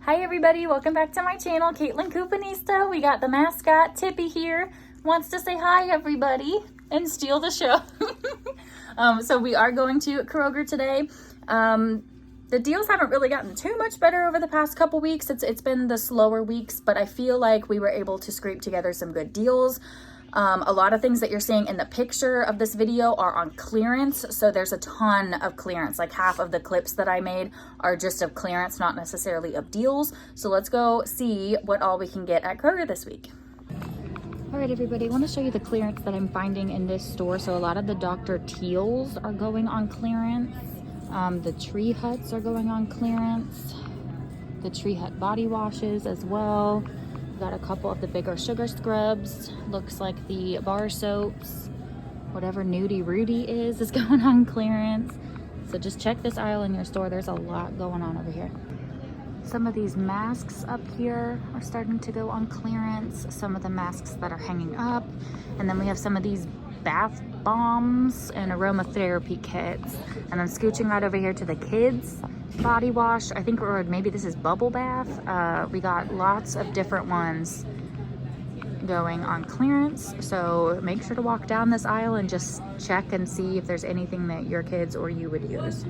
Hi everybody, welcome back to my channel, Caitlin Coupanista. We got the mascot, Tippy here. Wants to say hi everybody and steal the show. So we are going to Kroger today. The deals haven't really gotten too much better over the past couple weeks. It's been the slower weeks, but I feel like we were able to scrape together some good deals. A lot of things that you're seeing in the picture of this video are on clearance. So there's a ton of clearance. Like half of the clips that I made are just of clearance, not necessarily of deals. So let's go see what all we can get at Kroger this week. All right, everybody, I want to show you the clearance that I'm finding in this store. So a lot of the Dr. Teals are going on clearance. The Tree Huts are going on clearance. The Tree Hut body washes as well. Got a couple of the bigger sugar scrubs. Looks like the bar soaps, whatever Nudie Rudy is going on clearance. So just check this aisle in your store. There's a lot going on over here. Some of these masks up here are starting to go on clearance. Some of the masks that are hanging up. And then we have some of these bath bombs and aromatherapy kits. And then scooching right over here to the kids body wash. I think, or maybe this is bubble bath. We got lots of different ones going on clearance. So make sure to walk down this aisle and just check and see if there's anything that your kids or you would use.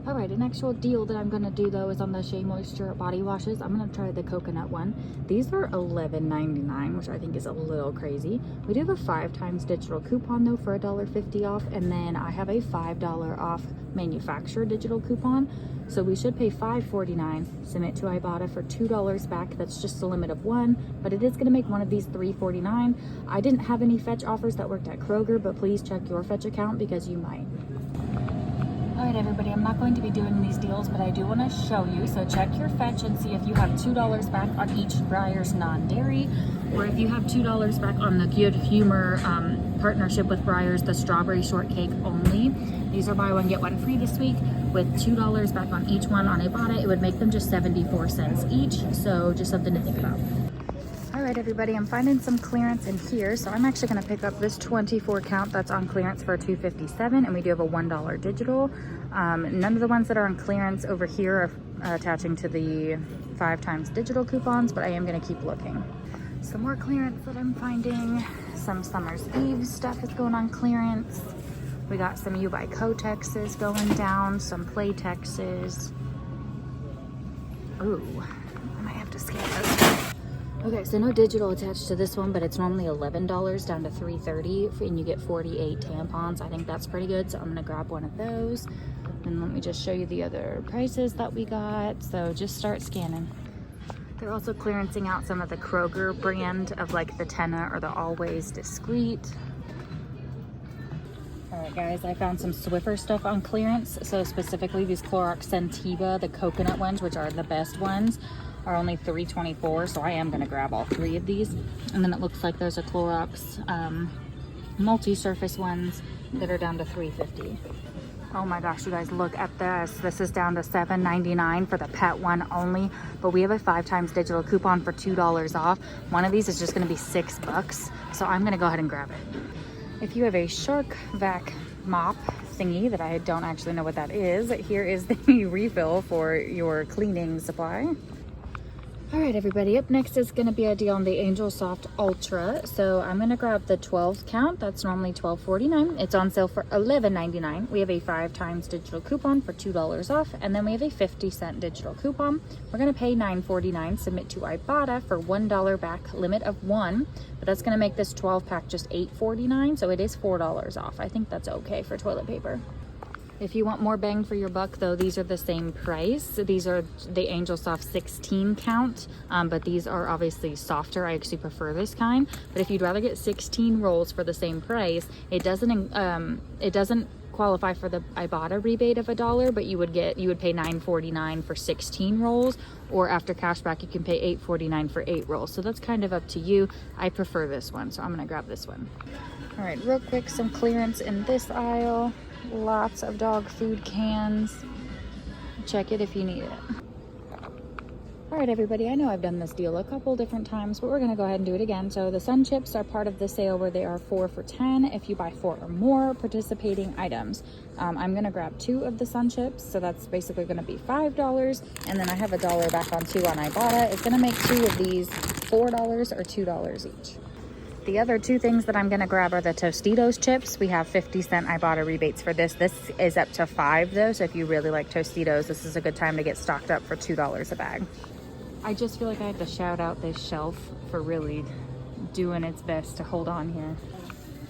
All right, an actual deal that I'm gonna do though is on the Shea Moisture body washes. I'm gonna try the coconut one. These are $11.99, which I think is a little crazy. We do have a 5x digital coupon though for $1.50 off, and then I have a $5 off manufacturer digital coupon. So we should pay $5.49, submit to Ibotta for $2 back. That's just a limit of one, but it is gonna make one of these $3.49. I didn't have any fetch offers that worked at Kroger, but please check your fetch account because you might. All right, everybody, I'm not going to be doing these deals, but I do want to show you. So check your fetch and see if you have $2 back on each Breyers non-dairy, or if you have $2 back on the Good Humor partnership with Breyers, the strawberry shortcake only. These are buy one, get one free this week with $2 back on each one on Ibotta. It would make them just 74 cents each. So just something to think about. All right, everybody, I'm finding some clearance in here. So I'm actually gonna pick up this 24 count that's on clearance for $2.57, and we do have a $1 digital. None of the ones that are on clearance over here are attaching to the 5x digital coupons, but I am gonna keep looking. Some more clearance that I'm finding. Some Summer's Eve stuff is going on clearance. We got some U by Kotexes going down, some Playtexes. Ooh, I might have to scan those. Okay, so no digital attached to this one, but it's normally $11 down to $3.30, and you get 48 tampons. I think that's pretty good, so I'm gonna grab one of those. And let me just show you the other prices that we got. So just start scanning. They're also clearancing out some of the Kroger brand of like the Tenna or the Always Discreet. All right, guys, I found some Swiffer stuff on clearance. So specifically these Clorox Scentiva, the coconut ones, which are the best ones, are only $3.24, so I am gonna grab all three of these. And then it looks like there's a Clorox multi-surface ones that are down to $3.50. Oh my gosh, you guys, look at this. This is down to $7.99 for the pet one only, but we have a 5x digital coupon for $2 off. One of these is just gonna be $6, so I'm gonna go ahead and grab it. If you have a Shark Vac mop thingy that I don't actually know what that is, here is the refill for your cleaning supply. All right, everybody, up next is gonna be a deal on the Angel Soft Ultra. So I'm gonna grab the 12 count. That's normally $12.49. It's on sale for $11.99. We have a 5x digital coupon for $2 off, and then we have a 50-cent digital coupon. We're gonna pay $9.49, submit to Ibotta for $1 back, limit of one, but that's gonna make this 12 pack just $8.49, so it is $4 off. I think that's okay for toilet paper. If you want more bang for your buck though, these are the same price. These are the Angel Soft 16 count, but these are obviously softer. I actually prefer this kind. But if you'd rather get 16 rolls for the same price, it doesn't qualify for the Ibotta rebate of $1, but you would pay $9.49 for 16 rolls, or after cashback you can pay $8.49 for 8 rolls. So that's kind of up to you. I prefer this one, so I'm gonna grab this one. All right, real quick, some clearance in this aisle. Lots of dog food cans. Check it if you need it. All right, everybody, I know I've done this deal a couple different times, but we're going to go ahead and do it again. So the sun chips are part of the sale where they are 4 for $10 if you buy 4 or more participating items. I'm going to grab 2 of the sun chips, so that's basically going to be $5, and then I have $1 back on 2 on Ibotta. It's going to make 2 of these $4 or $2 each. The other 2 things that I'm going to grab are the Tostitos chips. We have 50-cent Ibotta rebates for this. This is up to 5 though, so if you really like Tostitos, this is a good time to get stocked up for $2 a bag. I just feel like I have to shout out this shelf for really doing its best to hold on here.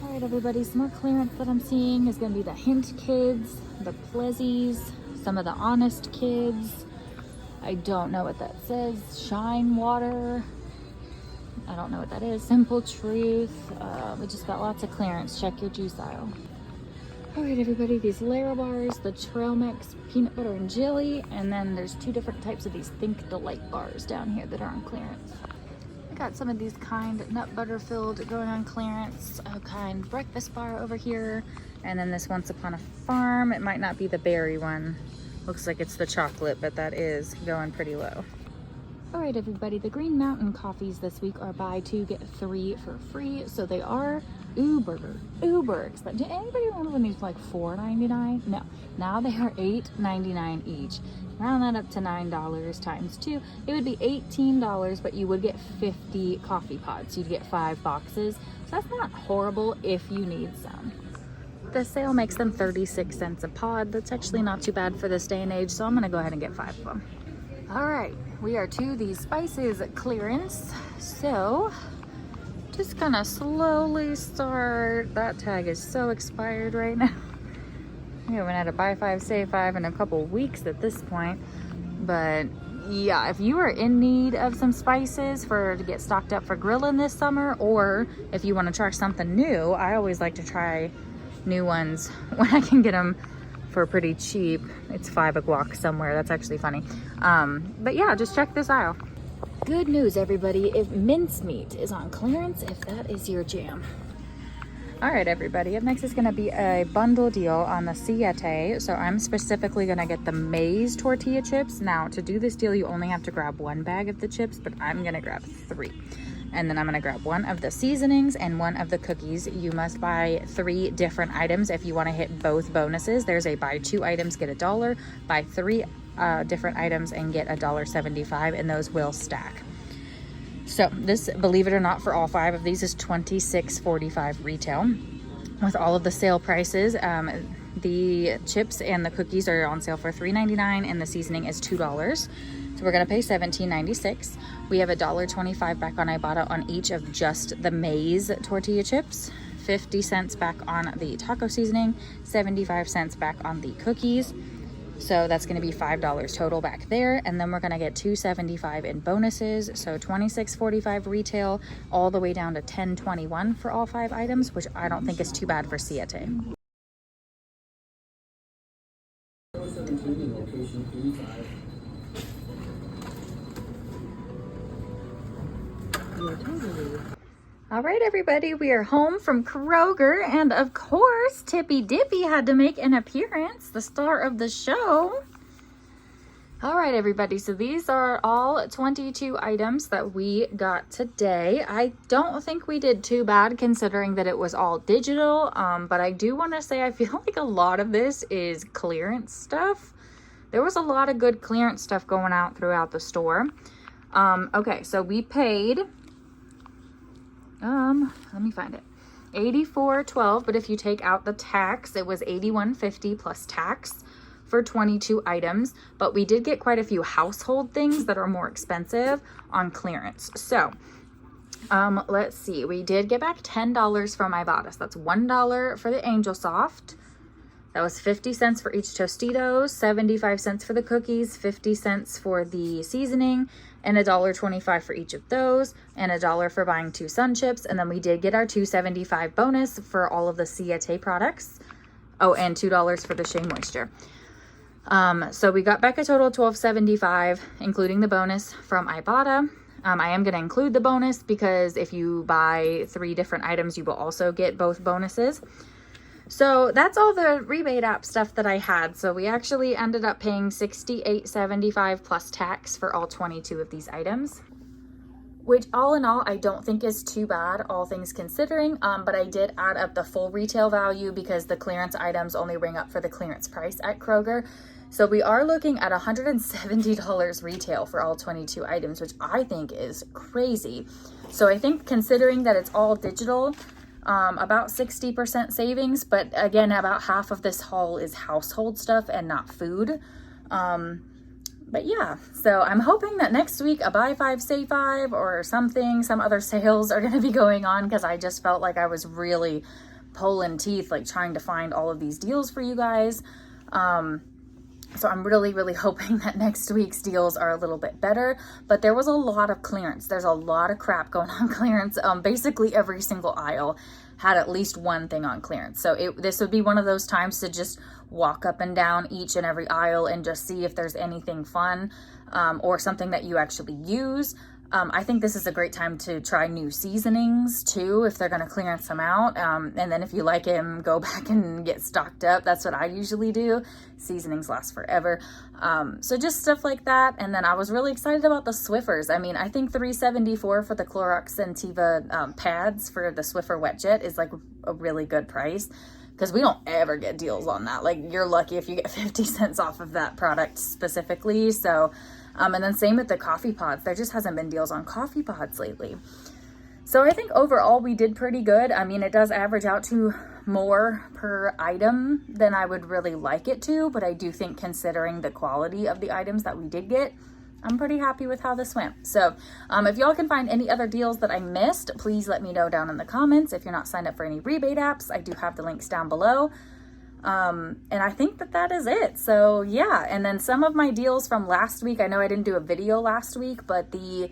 All right, everybody, some more clearance that I'm seeing is going to be the Hint Kids, the Plezies, some of the Honest Kids. I don't know what that says. Shine Water. I don't know what that is. Simple Truth. We just got lots of clearance. Check your juice aisle. All right, everybody, these Lara bars, the Trail Mix peanut butter and jelly, and then there's 2 different types of these Think Delight bars down here that are on clearance. I got some of these kind nut butter filled going on clearance, a kind breakfast bar over here, and then this Once Upon a Farm. It might not be the berry one. Looks like it's the chocolate, but that is going pretty low. All right, everybody, the Green Mountain coffees this week are buy 2 get 3 for free, so they are uber expensive. Did anybody remember when these were like $4.99? No, now they are $8.99 each. Round that up to $9 times 2, it would be $18, but you would get 50 coffee pods. You'd get 5 boxes, so that's not horrible if you need some. The sale makes them 36 cents a pod. That's actually not too bad for this day and age, so I'm gonna go ahead and get 5 of them. All right, we are to the spices clearance, so just gonna slowly start. That tag is so expired right now. We haven't had a buy 5 save 5 in a couple weeks at this point, but yeah, if you are in need of some spices to get stocked up for grilling this summer, or if you want to try something new, I always like to try new ones when I can get them for pretty cheap. It's 5 a guac somewhere. That's actually funny. But yeah, just check this aisle. Good news, everybody, if mincemeat is on clearance, if that is your jam. All right, everybody, up next is going to be a bundle deal on the Siete. So I'm specifically going to get the maize tortilla chips. Now, to do this deal, you only have to grab 1 bag of the chips, but I'm going to grab 3. And then I'm going to grab 1 of the seasonings and 1 of the cookies. You must buy 3 different items if you want to hit both bonuses. There's a buy 2 items, get $1, buy 3 different items and get $1.75, and those will stack. So this, believe it or not, for all 5 of these is $26.45 retail. With all of the sale prices, the chips and the cookies are on sale for $3.99 and the seasoning is $2. So we're gonna pay $17.96. We have $1.25 back on Ibotta on each of just the maize tortilla chips, 50 cents back on the taco seasoning, 75 cents back on the cookies. So that's gonna be $5 total back there. And then we're gonna get $2.75 in bonuses. So $26.45 retail, all the way down to $10.21 for all 5 items, which I don't think is too bad for Siete. All right, everybody, we are home from Kroger, and of course, Tippy Dippy had to make an appearance, the star of the show. All right, everybody, so these are all 22 items that we got today. I don't think we did too bad considering that it was all digital, but I do want to say I feel like a lot of this is clearance stuff. There was a lot of good clearance stuff going out throughout the store. Okay, so we paid... let me find it. $84.12, but if you take out the tax, it was $81.50 plus tax for 22 items. But we did get quite a few household things that are more expensive on clearance. So, let's see. We did get back $10 from Ibotta. So that's $1 for the Angel Soft. That was 50 cents for each Tostitos, 75 cents for the cookies, 50 cents for the seasoning, and $1.25 for each of those, and $1 for buying 2 sun chips. And then we did get our $2.75 bonus for all of the Siete products. Oh, and $2 for the Shea Moisture. So we got back a total of $12.75, including the bonus from Ibotta. I am going to include the bonus because if you buy 3 different items, you will also get both bonuses. So that's all the rebate app stuff that I had. So we actually ended up paying $68.75 plus tax for all 22 of these items, which all in all, I don't think is too bad, all things considering. But I did add up the full retail value because the clearance items only ring up for the clearance price at Kroger. So we are looking at $170 retail for all 22 items, which I think is crazy. So I think considering that it's all digital, about 60% savings, but again, about half of this haul is household stuff and not food. But yeah, so I'm hoping that next week a buy 5 save 5 or something, some other sales are going to be going on, because I just felt like I was really pulling teeth, like trying to find all of these deals for you guys. So I'm really, really hoping that next week's deals are a little bit better. But there was a lot of clearance. There's a lot of crap going on clearance. Basically every single aisle had at least one thing on clearance. So this would be one of those times to just walk up and down each and every aisle and just see if there's anything fun or something that you actually use. I think this is a great time to try new seasonings too, if they're going to clearance them out. And then if you like them, go back and get stocked up. That's what I usually do. Seasonings last forever. So just stuff like that. And then I was really excited about the Swiffers. I mean, I think $3.74 for the Clorox Scentiva pads for the Swiffer Wet Jet is like a really good price, because we don't ever get deals on that. Like, you're lucky if you get 50 cents off of that product specifically. So and then same with the coffee pods. There just hasn't been deals on coffee pods lately. So I think overall we did pretty good. I mean, it does average out to more per item than I would really like it to, but I do think considering the quality of the items that we did get, I'm pretty happy with how this went. So if y'all can find any other deals that I missed, please let me know down in the comments. If you're not signed up for any rebate apps, I do have the links down below. And I think that is it. So yeah, and then some of my deals from last week, I know I didn't do a video last week, but the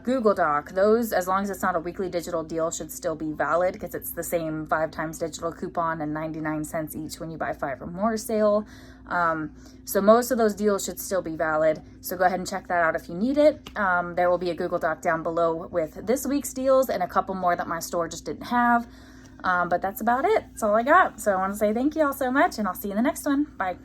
Google Doc, those, as long as it's not a weekly digital deal, should still be valid, because it's the same 5 times digital coupon and 99 cents each when you buy 5 or more sale. So most of those deals should still be valid. So go ahead and check that out if you need it. There will be a Google Doc down below with this week's deals and a couple more that my store just didn't have. But that's about it. That's all I got. So I want to say thank you all so much, and I'll see you in the next one. Bye.